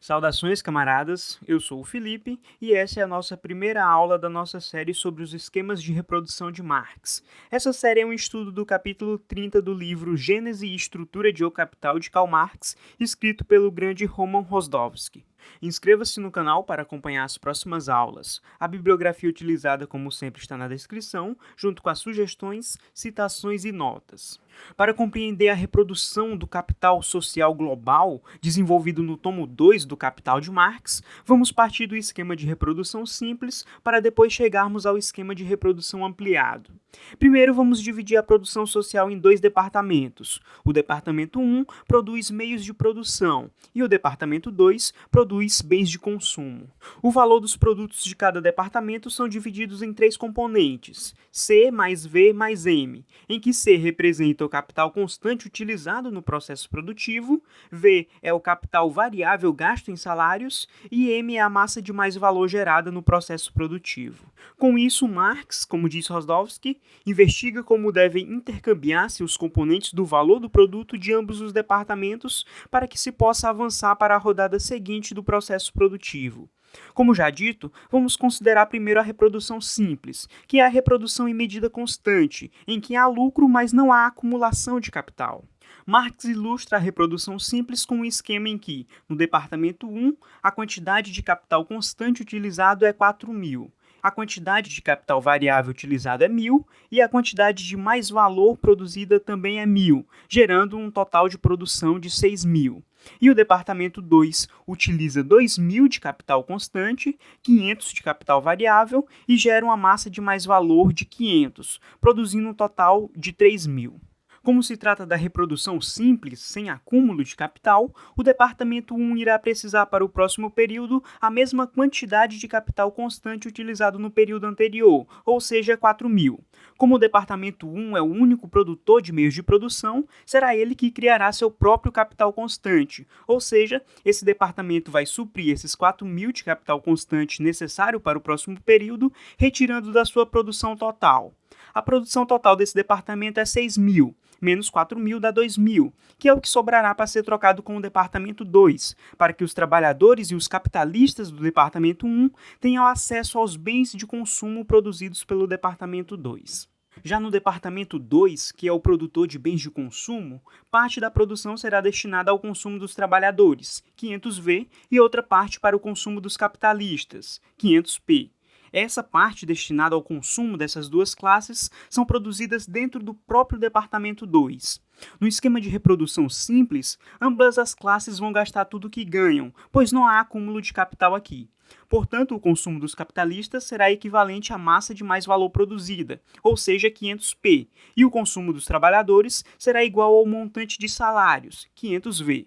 Saudações, camaradas! Eu sou o Felipe e essa é a nossa primeira aula da nossa série sobre os esquemas de reprodução de Marx. Essa série é um estudo do capítulo 30 do livro Gênese e Estrutura de O Capital de Karl Marx, escrito pelo grande Roman Rosdowski. Inscreva-se no canal para acompanhar as próximas aulas. A bibliografia utilizada, como sempre, está na descrição, junto com as sugestões, citações e notas. Para compreender a reprodução do capital social global, desenvolvido no tomo 2 do Capital de Marx, vamos partir do esquema de reprodução simples para depois chegarmos ao esquema de reprodução ampliado. Primeiro, vamos dividir a produção social em dois departamentos. O departamento 1 produz meios de produção e o departamento 2 produz bens de consumo. O valor dos produtos de cada departamento são divididos em três componentes, C mais V mais M, em que C representa o capital constante utilizado no processo produtivo, V é o capital variável gasto em salários e M é a massa de mais valor gerada no processo produtivo. Com isso, Marx, como diz Rosdowski, investiga como devem intercambiar-se os componentes do valor do produto de ambos os departamentos para que se possa avançar para a rodada seguinte do processo produtivo. Como já dito, vamos considerar primeiro a reprodução simples, que é a reprodução em medida constante, em que há lucro, mas não há acumulação de capital. Marx ilustra a reprodução simples com um esquema em que, no departamento 1, a quantidade de capital constante utilizado é 4.000. A quantidade de capital variável utilizada é 1.000 e a quantidade de mais-valor produzida também é 1.000, gerando um total de produção de 6.000. E o departamento 2 utiliza 2.000 de capital constante, 500 de capital variável e gera uma massa de mais-valor de 500, produzindo um total de 3.000. Como se trata da reprodução simples, sem acúmulo de capital, o departamento 1 irá precisar para o próximo período a mesma quantidade de capital constante utilizado no período anterior, ou seja, 4.000. Como o departamento 1 é o único produtor de meios de produção, será ele que criará seu próprio capital constante, ou seja, esse departamento vai suprir esses 4.000 de capital constante necessário para o próximo período, retirando da sua produção total. A produção total desse departamento é 6.000, menos 4.000 dá 2.000, que é o que sobrará para ser trocado com o departamento 2, para que os trabalhadores e os capitalistas do departamento 1 tenham acesso aos bens de consumo produzidos pelo departamento 2. Já no departamento 2, que é o produtor de bens de consumo, parte da produção será destinada ao consumo dos trabalhadores, 500V, e outra parte para o consumo dos capitalistas, 500P. Essa parte destinada ao consumo dessas duas classes são produzidas dentro do próprio departamento 2. No esquema de reprodução simples, ambas as classes vão gastar tudo o que ganham, pois não há acúmulo de capital aqui. Portanto, o consumo dos capitalistas será equivalente à massa de mais-valor produzida, ou seja, 500P, e o consumo dos trabalhadores será igual ao montante de salários, 500V.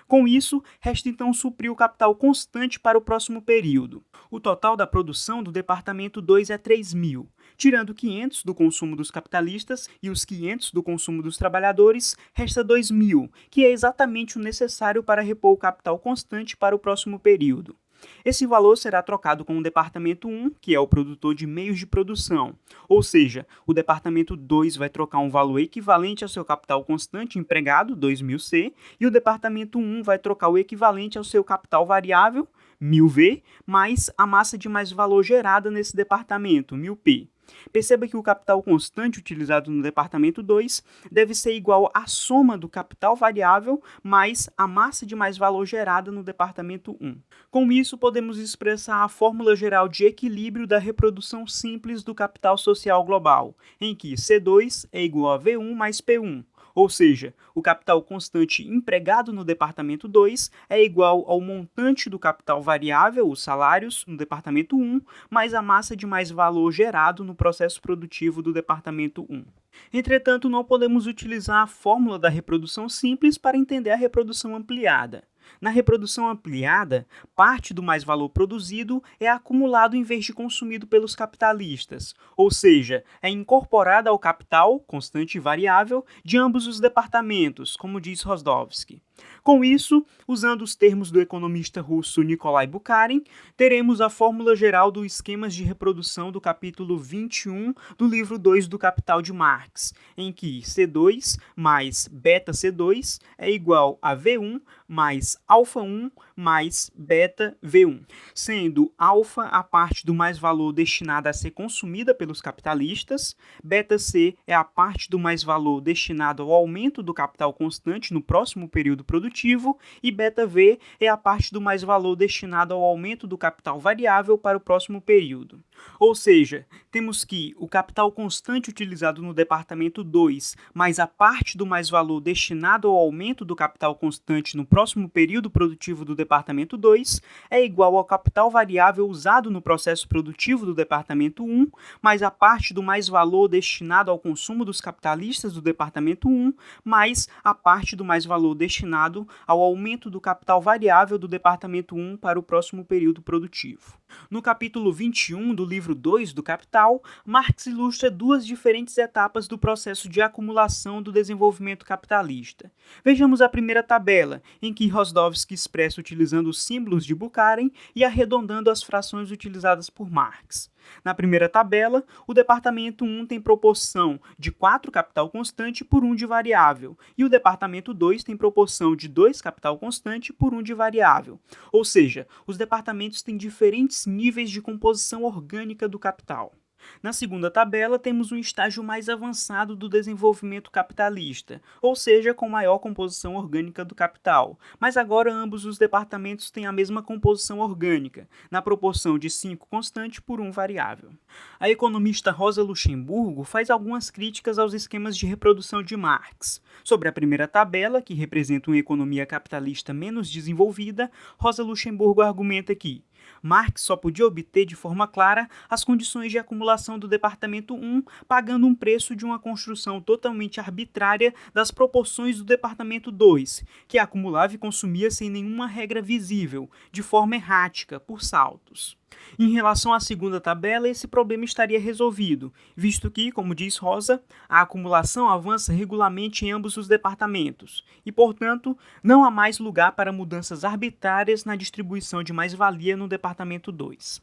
Com isso, resta então suprir o capital constante para o próximo período. O total da produção do departamento 2 é 3.000. Tirando 500 do consumo dos capitalistas e os 500 do consumo dos trabalhadores, resta 2.000, que é exatamente o necessário para repor o capital constante para o próximo período. Esse valor será trocado com o departamento 1, que é o produtor de meios de produção, ou seja, o departamento 2 vai trocar um valor equivalente ao seu capital constante empregado, 2.000C, e o departamento 1 vai trocar o equivalente ao seu capital variável, 1.000V, mais a massa de mais-valor gerada nesse departamento, 1.000P. Perceba que o capital constante utilizado no departamento 2 deve ser igual à soma do capital variável mais a massa de mais-valor gerada no departamento 1. Com isso, podemos expressar a fórmula geral de equilíbrio da reprodução simples do capital social global, em que C2 é igual a V1 mais P1. Ou seja, o capital constante empregado no departamento 2 é igual ao montante do capital variável, os salários, no departamento 1, mais a massa de mais-valor gerado no processo produtivo do departamento 1. Entretanto, não podemos utilizar a fórmula da reprodução simples para entender a reprodução ampliada. Na reprodução ampliada, parte do mais-valor produzido é acumulado em vez de consumido pelos capitalistas, ou seja, é incorporada ao capital, constante e variável, de ambos os departamentos, como diz Rosdowski. Com isso, usando os termos do economista russo Nikolai Bukharin, teremos a fórmula geral dos esquemas de reprodução do capítulo 21 do livro 2 do Capital de Marx, em que C2 mais beta C2 é igual a V1 mais alfa 1 mais beta V1, sendo alfa a parte do mais-valor destinada a ser consumida pelos capitalistas, beta C é a parte do mais-valor destinado ao aumento do capital constante no próximo período produtivo e beta V é a parte do mais-valor destinado ao aumento do capital variável para o próximo período. Ou seja, temos que o capital constante utilizado no departamento 2 mais a parte do mais-valor destinado ao aumento do capital constante no próximo período produtivo do departamento 2 é igual ao capital variável usado no processo produtivo do departamento 1 mais a parte do mais-valor destinado ao consumo dos capitalistas do departamento 1 mais a parte do mais-valor destinado ao aumento do capital variável do departamento 1 para o próximo período produtivo. No capítulo 21 do livro 2 do Capital, Marx ilustra duas diferentes etapas do processo de acumulação do desenvolvimento capitalista. Vejamos a primeira tabela, em que Rosdowski expressa utilizando os símbolos de Bukharin e arredondando as frações utilizadas por Marx. Na primeira tabela, o departamento 1 tem proporção de 4 capital constante por 1 de variável, e o departamento 2 tem proporção de 2 capital constante por 1 de variável. Ou seja, os departamentos têm diferentes níveis de composição orgânica do capital. Na segunda tabela, temos um estágio mais avançado do desenvolvimento capitalista, ou seja, com maior composição orgânica do capital, mas agora ambos os departamentos têm a mesma composição orgânica, na proporção de 5 constante por 1 variável. A economista Rosa Luxemburgo faz algumas críticas aos esquemas de reprodução de Marx. Sobre a primeira tabela, que representa uma economia capitalista menos desenvolvida, Rosa Luxemburgo argumenta que Marx só podia obter de forma clara as condições de acumulação do departamento 1, pagando um preço de uma construção totalmente arbitrária das proporções do departamento 2, que acumulava e consumia sem nenhuma regra visível, de forma errática, por saltos. Em relação à segunda tabela, esse problema estaria resolvido, visto que, como diz Rosa, a acumulação avança regularmente em ambos os departamentos e, portanto, não há mais lugar para mudanças arbitrárias na distribuição de mais-valia no departamento 2.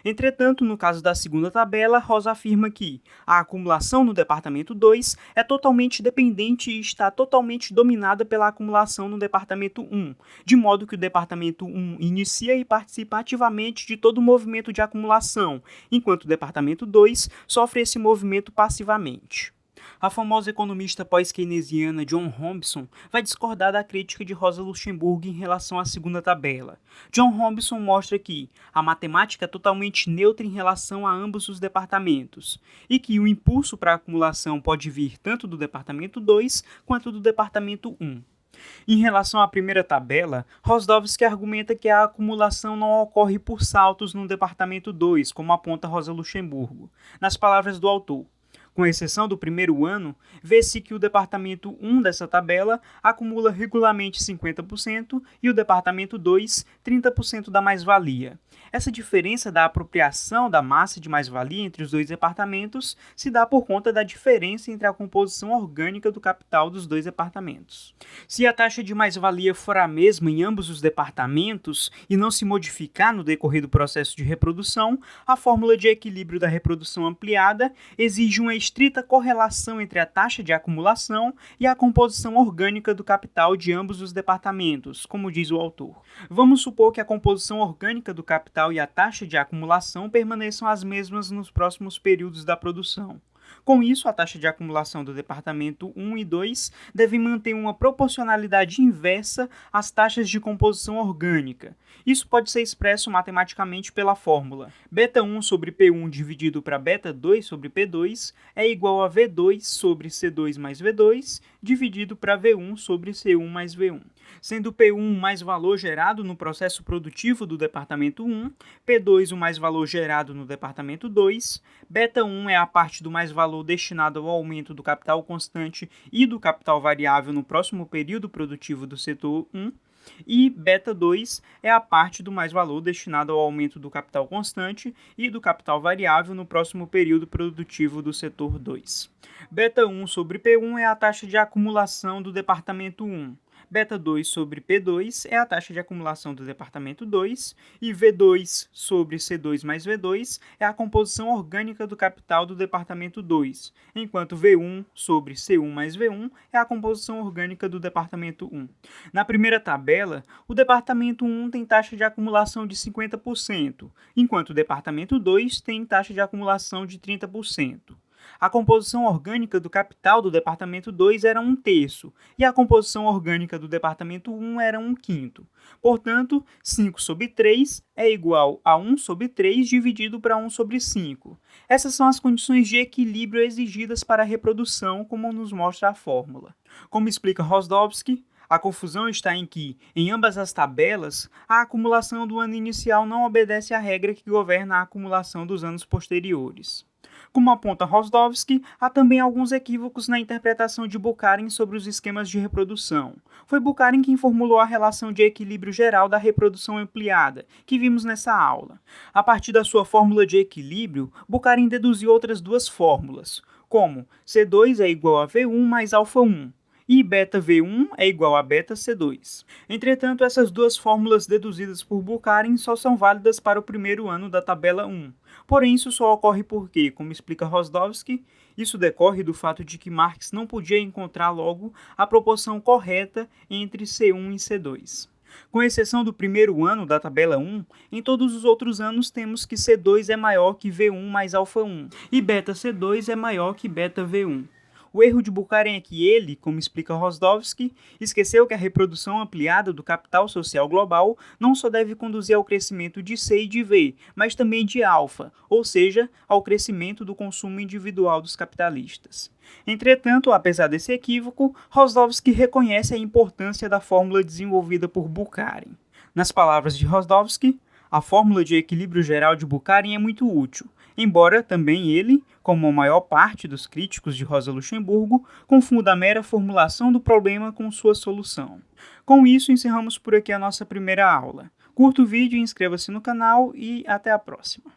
Entretanto, no caso da segunda tabela, Rosa afirma que a acumulação no departamento 2 é totalmente dependente e está totalmente dominada pela acumulação no departamento 1, de modo que o departamento 1 inicia e participa ativamente de todo o movimento de acumulação, enquanto o departamento 2 sofre esse movimento passivamente. A famosa economista pós-keynesiana John Robson vai discordar da crítica de Rosa Luxemburgo em relação à segunda tabela. John Robson mostra que a matemática é totalmente neutra em relação a ambos os departamentos e que o impulso para a acumulação pode vir tanto do departamento 2 quanto do departamento 1. Em relação à primeira tabela, Rosdowski argumenta que a acumulação não ocorre por saltos no departamento 2, como aponta Rosa Luxemburgo. Nas palavras do autor, com exceção do primeiro ano, vê-se que o departamento 1 dessa tabela acumula regularmente 50% e o departamento 2, 30% da mais-valia. Essa diferença da apropriação da massa de mais-valia entre os dois departamentos se dá por conta da diferença entre a composição orgânica do capital dos dois departamentos. Se a taxa de mais-valia for a mesma em ambos os departamentos e não se modificar no decorrer do processo de reprodução, a fórmula de equilíbrio da reprodução ampliada exige uma estrita correlação entre a taxa de acumulação e a composição orgânica do capital de ambos os departamentos, como diz o autor. Vamos supor que a composição orgânica do capital e a taxa de acumulação permaneçam as mesmas nos próximos períodos da produção. Com isso, a taxa de acumulação do departamento 1 e 2 deve manter uma proporcionalidade inversa às taxas de composição orgânica. Isso pode ser expresso matematicamente pela fórmula beta1 sobre P1 dividido para beta2 sobre P2 é igual a V2 sobre C2 mais V2 dividido para V1 sobre C1 mais V1. Sendo P1 o mais-valor gerado no processo produtivo do departamento 1, P2 o mais-valor gerado no departamento 2, beta1 é a parte do mais-valor destinado ao aumento do capital constante e do capital variável no próximo período produtivo do setor 1, e beta2 é a parte do mais-valor destinado ao aumento do capital constante e do capital variável no próximo período produtivo do setor 2. Beta1 sobre P1 é a taxa de acumulação do departamento 1. Beta 2 sobre P2 é a taxa de acumulação do departamento 2 e V2 sobre C2 mais V2 é a composição orgânica do capital do departamento 2, enquanto V1 sobre C1 mais V1 é a composição orgânica do departamento 1. Na primeira tabela, o departamento 1 tem taxa de acumulação de 50%, enquanto o departamento 2 tem taxa de acumulação de 30%. A composição orgânica do capital do departamento 2 era 1/3 e a composição orgânica do departamento 1 era 1/5. Portanto, 5 sobre 3 é igual a 1 sobre 3 dividido para 1 sobre 5. Essas são as condições de equilíbrio exigidas para a reprodução, como nos mostra a fórmula. Como explica Rosdowski, a confusão está em que, em ambas as tabelas, a acumulação do ano inicial não obedece à regra que governa a acumulação dos anos posteriores. Como aponta Rosdowski, há também alguns equívocos na interpretação de Bukharin sobre os esquemas de reprodução. Foi Bukharin quem formulou a relação de equilíbrio geral da reprodução ampliada, que vimos nessa aula. A partir da sua fórmula de equilíbrio, Bukharin deduziu outras duas fórmulas, como C2 é igual a V1 mais alfa 1, e beta V1 é igual a beta C2. Entretanto, essas duas fórmulas deduzidas por Bukharin só são válidas para o primeiro ano da tabela 1. Porém, isso só ocorre porque, como explica Rosdowski, isso decorre do fato de que Marx não podia encontrar logo a proporção correta entre C1 e C2. Com exceção do primeiro ano da tabela 1, em todos os outros anos temos que C2 é maior que V1 mais alfa 1 e beta C2 é maior que beta V1. O erro de Bukharin é que ele, como explica Rosdowski, esqueceu que a reprodução ampliada do capital social global não só deve conduzir ao crescimento de C e de V, mas também de alfa, ou seja, ao crescimento do consumo individual dos capitalistas. Entretanto, apesar desse equívoco, Rosdowski reconhece a importância da fórmula desenvolvida por Bukharin. Nas palavras de Rosdowski, a fórmula de equilíbrio geral de Bukharin é muito útil, embora também ele, como a maior parte dos críticos de Rosa Luxemburgo, confunda a mera formulação do problema com sua solução. Com isso, encerramos por aqui a nossa primeira aula. Curta o vídeo, inscreva-se no canal e até a próxima.